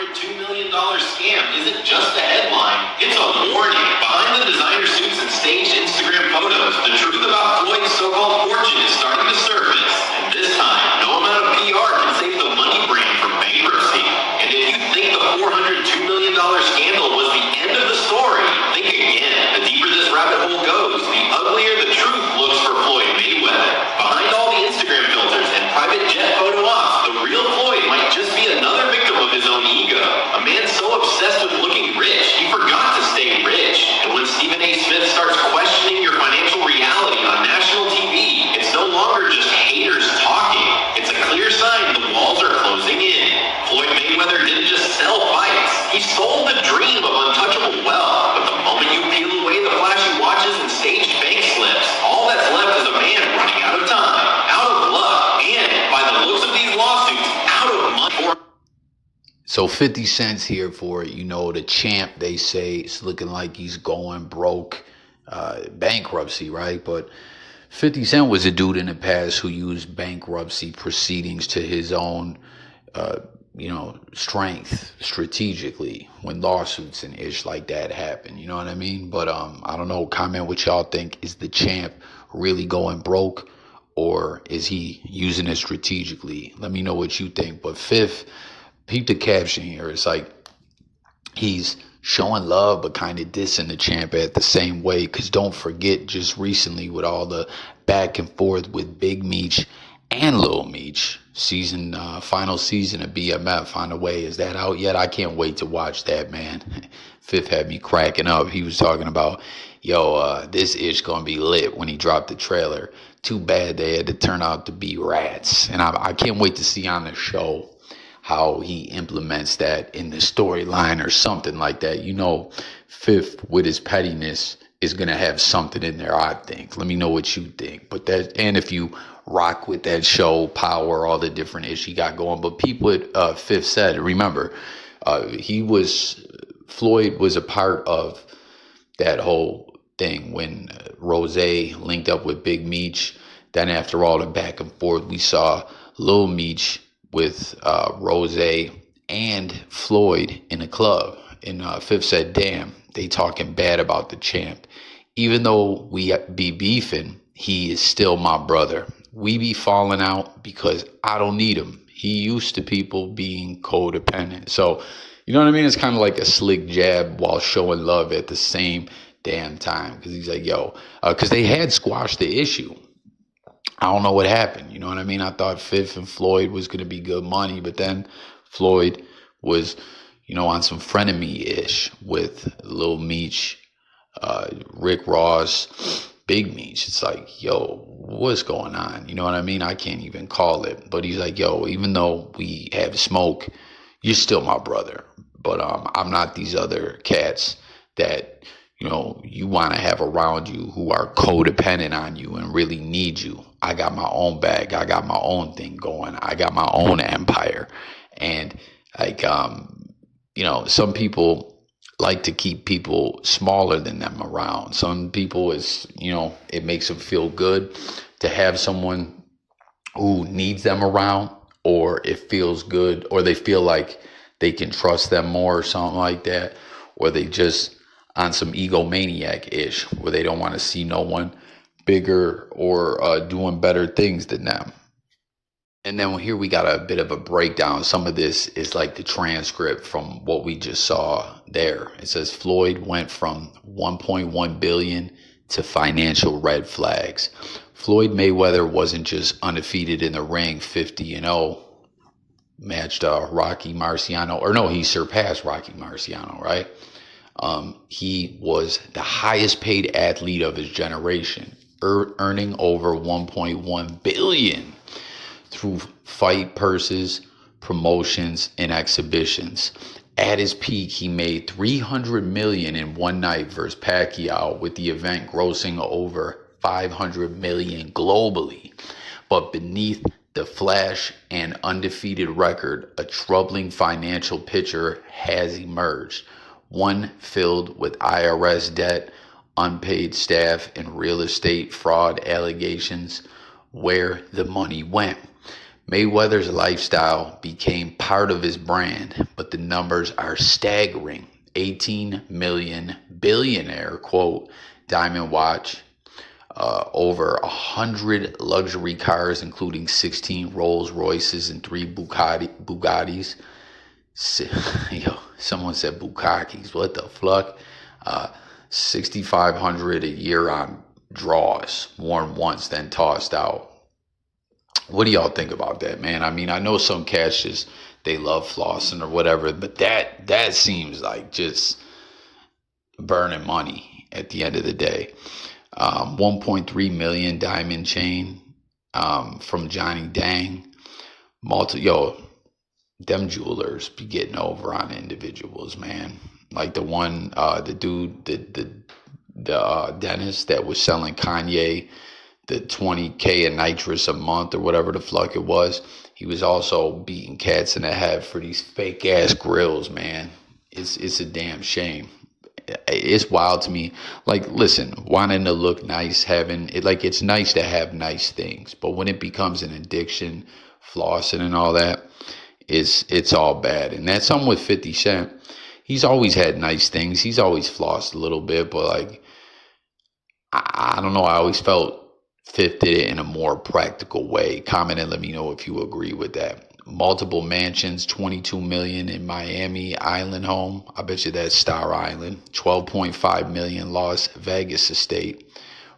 $402 million scam isn't just a headline, it's a warning. Behind the designer suits and staged Instagram photos, the truth about Floyd's so-called fortune is starting to surface. And this time, no amount of PR can save the money brand from bankruptcy. And if you think the $402 million scandal was the end of the story, think again. The deeper this rabbit hole goes, the uglier the truth looks for Floyd Mayweather. Behind all the Instagram filters and private jet photo ops, the real Floyd might just be another victim of his own ego. A man so obsessed with looking rich, he forgot to stay rich. And when Stephen A. Smith starts questioning your financial reality on national TV, it's no longer just haters talking. It's a clear sign the walls are closing in. Floyd Mayweather didn't just sell fights. He sold the dream of untouchable wealth. But the moment you peel away the flashy watches and staged bank slips, all that's left is a man running out of time, out of luck, and by the looks of these lawsuits, out of money. So 50 cents here for, the champ. They say it's looking like he's going broke, bankruptcy, right? But 50 Cent was a dude in the past who used bankruptcy proceedings to his own, strength strategically when lawsuits and ish like that happen. You know what I mean? But I don't know. Comment what y'all think. Is the champ really going broke, or is he using it strategically? Let me know what you think. But fifth, peep the caption here. It's like he's showing love but kind of dissing the champ at the same way. Because don't forget, just recently with all the back and forth with Big Meech and Lil Meech, final season of BMF on the way. Is that out yet? I can't wait to watch that, man. Fifth had me cracking up. He was talking about, this ish gonna be lit when he dropped the trailer. Too bad they had to turn out to be rats. And I can't wait to see on the show how he implements that in the storyline or something like that. Fifth with his pettiness is going to have something in there, I think. Let me know what you think. And if you rock with that show, Power, all the different issues he got going. But people at Fifth said, remember, Floyd was a part of that whole thing when Rose linked up with Big Meech. Then after all the back and forth, we saw Lil Meech with Rose and Floyd in a club. And Fifth said, damn, they talking bad about the champ. Even though we be beefing, he is still my brother. We be falling out because I don't need him. He used to people being codependent. So, you know what I mean? It's kind of like a slick jab while showing love at the same damn time. Because he's like, because they had squashed the issue. I don't know what happened. You know what I mean? I thought Fifth and Floyd was going to be good money, but then Floyd was, on some frenemy-ish with Lil Meech, Rick Ross, Big Meech. It's like, what's going on? You know what I mean? I can't even call it. But he's like, even though we have smoke, you're still my brother. But I'm not these other cats that you want to have around you who are codependent on you and really need you. I got my own bag. I got my own thing going. I got my own empire. And some people like to keep people smaller than them around. Some people it makes them feel good to have someone who needs them around, or it feels good, or they feel like they can trust them more or something like that, or they just on some egomaniac-ish where they don't want to see no one bigger or doing better things than them. And then here we got a bit of a breakdown. Some of this is like the transcript from what we just saw there. It says Floyd went from 1.1 billion to financial red flags. Floyd Mayweather wasn't just undefeated in the ring, 50-0, matched Rocky Marciano, or no, he surpassed Rocky Marciano, right? He was the highest paid athlete of his generation, earning over 1.1 billion through fight purses, promotions, and exhibitions. At his peak, he made 300 million in one night versus Pacquiao, with the event grossing over 500 million globally. But beneath the flash and undefeated record, a troubling financial picture has emerged. One filled with IRS debt, unpaid staff, and real estate fraud allegations. Where the money went. Mayweather's lifestyle became part of his brand, but the numbers are staggering. 18 million billionaire, quote, diamond watch, over 100 luxury cars, including 16 Rolls Royces and 3 Bugattis. Yo, someone said Bukakis. What the fuck? 6,500 a year on draws, worn once, then tossed out. What do y'all think about that, man? I mean, I know some cats just they love flossing or whatever, but that seems like just burning money at the end of the day. 1.3 million diamond chain from Johnny Dang. Them jewelers be getting over on individuals, man. Like the one, the dude, the dentist that was selling Kanye the 20K of nitrous a month or whatever the fuck it was. He was also beating cats in the head for these fake ass grills, man. It's a damn shame. It's wild to me. Like, listen, wanting to look nice, having it, like, it's nice to have nice things, but when it becomes an addiction, flossing and all that, it's all bad. And that's something with 50 Cent. He's always had nice things. He's always flossed a little bit, but like, I don't know. I always felt Fifth did it in a more practical way. Comment and let me know if you agree with that. Multiple mansions, 22 million in Miami Island home. I bet you that's Star Island. 12.5 million Las Vegas estate.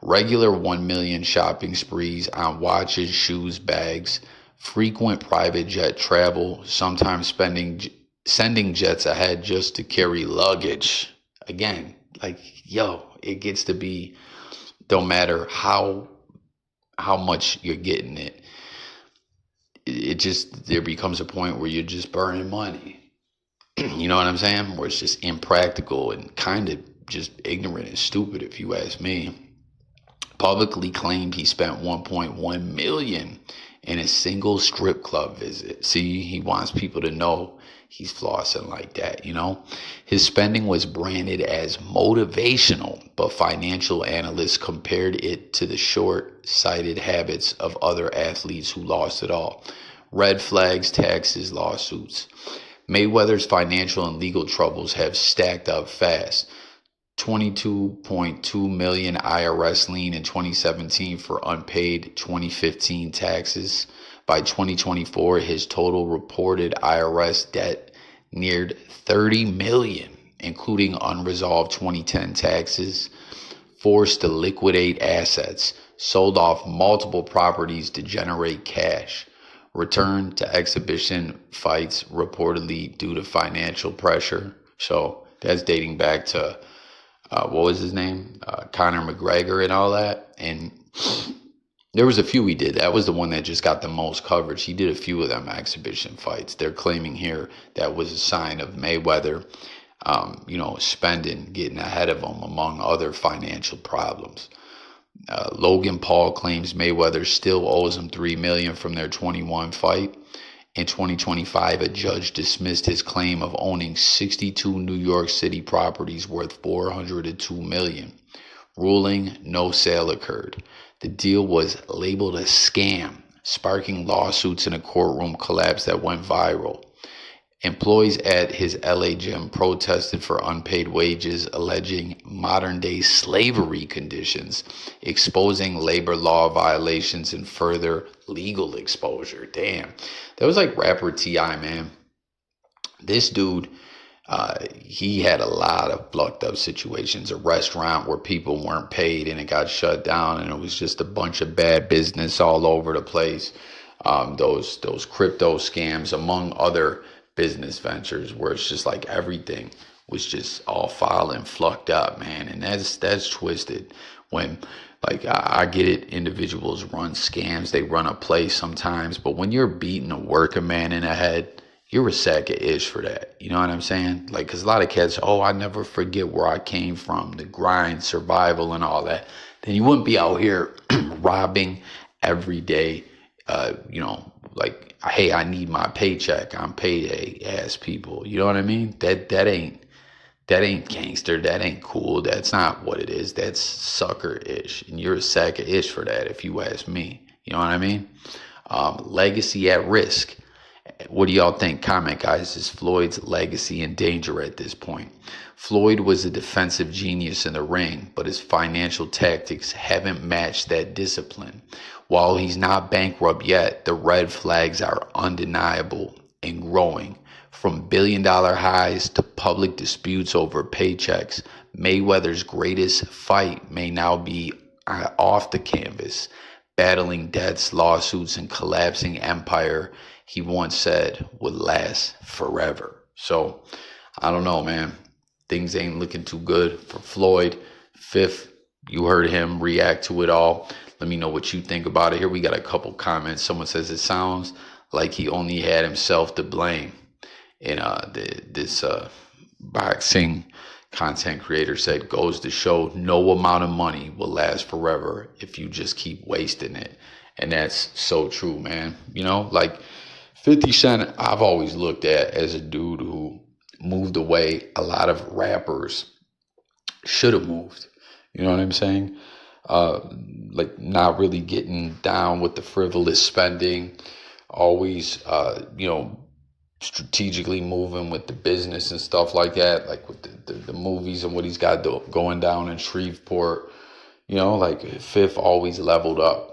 Regular 1 million shopping sprees on watches, shoes, bags. Frequent private jet travel. Sometimes sending jets ahead just to carry luggage. Again, like, it gets to be, don't matter how much you're getting it. It just, there becomes a point where you're just burning money. You know what I'm saying? Where it's just impractical and kind of just ignorant and stupid, if you ask me. Publicly claimed he spent 1.1 million in a single strip club visit. See, he wants people to know he's flossing like that, you know? His spending was branded as motivational, but financial analysts compared it to the short-sighted habits of other athletes who lost it all. Red flags, taxes, lawsuits. Mayweather's financial and legal troubles have stacked up fast. 22.2 million IRS lien in 2017 for unpaid 2015 taxes. By 2024, his total reported IRS debt neared 30 million, including unresolved 2010 taxes. Forced to liquidate assets, sold off multiple properties to generate cash. Returned to exhibition fights reportedly due to financial pressure. So that's dating back to what was his name? Conor McGregor and all that. And there was a few he did. That was the one that just got the most coverage. He did a few of them exhibition fights. They're claiming here that was a sign of Mayweather, spending, getting ahead of him, among other financial problems. Logan Paul claims Mayweather still owes him $3 million from their 21 fight. In 2025, a judge dismissed his claim of owning 62 New York City properties worth $402 million, ruling no sale occurred. The deal was labeled a scam, sparking lawsuits in a courtroom collapse that went viral. Employees at his LA gym protested for unpaid wages, alleging modern-day slavery conditions, exposing labor law violations and further legal exposure. Damn. That was like rapper T.I., man. This dude, he had a lot of fucked up situations. A restaurant where people weren't paid and it got shut down, and it was just a bunch of bad business all over the place. Those crypto scams, among other business ventures, where it's just like everything was just all foul and flucked up, man. And that's twisted. When, like, I get it, individuals run scams, they run a place sometimes, but when you're beating a working man in the head, you're a sack of ish for that. You know what I'm saying? Like, because a lot of cats, I never forget where I came from, the grind, survival, and all that. Then you wouldn't be out here robbing every day, like, hey, I need my paycheck on payday ass people. You know what I mean? That ain't gangster. That ain't cool. That's not what it is. That's sucker-ish. And you're a sack of ish for that, if you ask me. You know what I mean? Legacy at risk. What do y'all think? Comment, guys. Is Floyd's legacy in danger at this point? Floyd was a defensive genius in the ring, but his financial tactics haven't matched that discipline. While he's not bankrupt yet, the red flags are undeniable and growing. From billion-dollar highs to public disputes over paychecks, Mayweather's greatest fight may now be off the canvas, battling debts, lawsuits, and collapsing empire he once said would last forever. So, I don't know, man. Things ain't looking too good for Floyd. Fifth, you heard him react to it all. Let me know what you think about it. Here we got a couple comments. Someone says it sounds like he only had himself to blame. And this boxing content creator said, goes to show no amount of money will last forever if you just keep wasting it. And that's so true, man. You know, like 50 Cent, I've always looked at as a dude who moved away a lot of rappers should have moved. You know what I'm saying? Like not really getting down with the frivolous spending, always, strategically moving with the business and stuff like that, like with the movies and what he's got going down in Shreveport. You know, like Fifth always leveled up.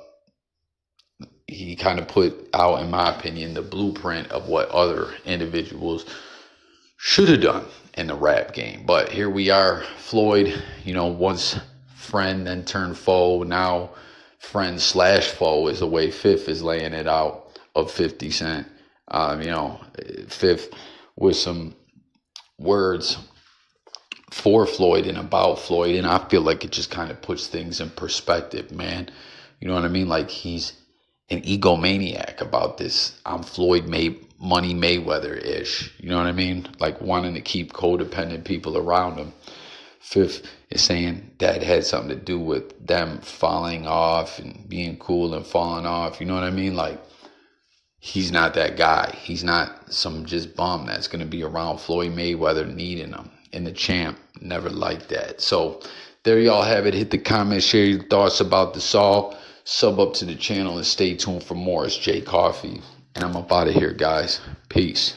He kind of put out, in my opinion, the blueprint of what other individuals should have done in the rap game. But here we are, Floyd, once friend, then turned foe. Now friend / foe is the way Fifth is laying it out of 50 Cent. Fifth with some words for Floyd and about Floyd. And I feel like it just kind of puts things in perspective, man. You know what I mean? Like he's an egomaniac about this. I'm Floyd Money Mayweather-ish. You know what I mean? Like wanting to keep codependent people around him. Fifth is saying that had something to do with them falling off and being cool and falling off. You know what I mean? Like he's not that guy. He's not some just bum that's going to be around Floyd Mayweather needing him. And the champ never liked that. So there y'all have it. Hit the comments, share your thoughts about this all. Sub up to the channel and stay tuned for more. It's Jay Coffee. And I'm up out of here, guys. Peace.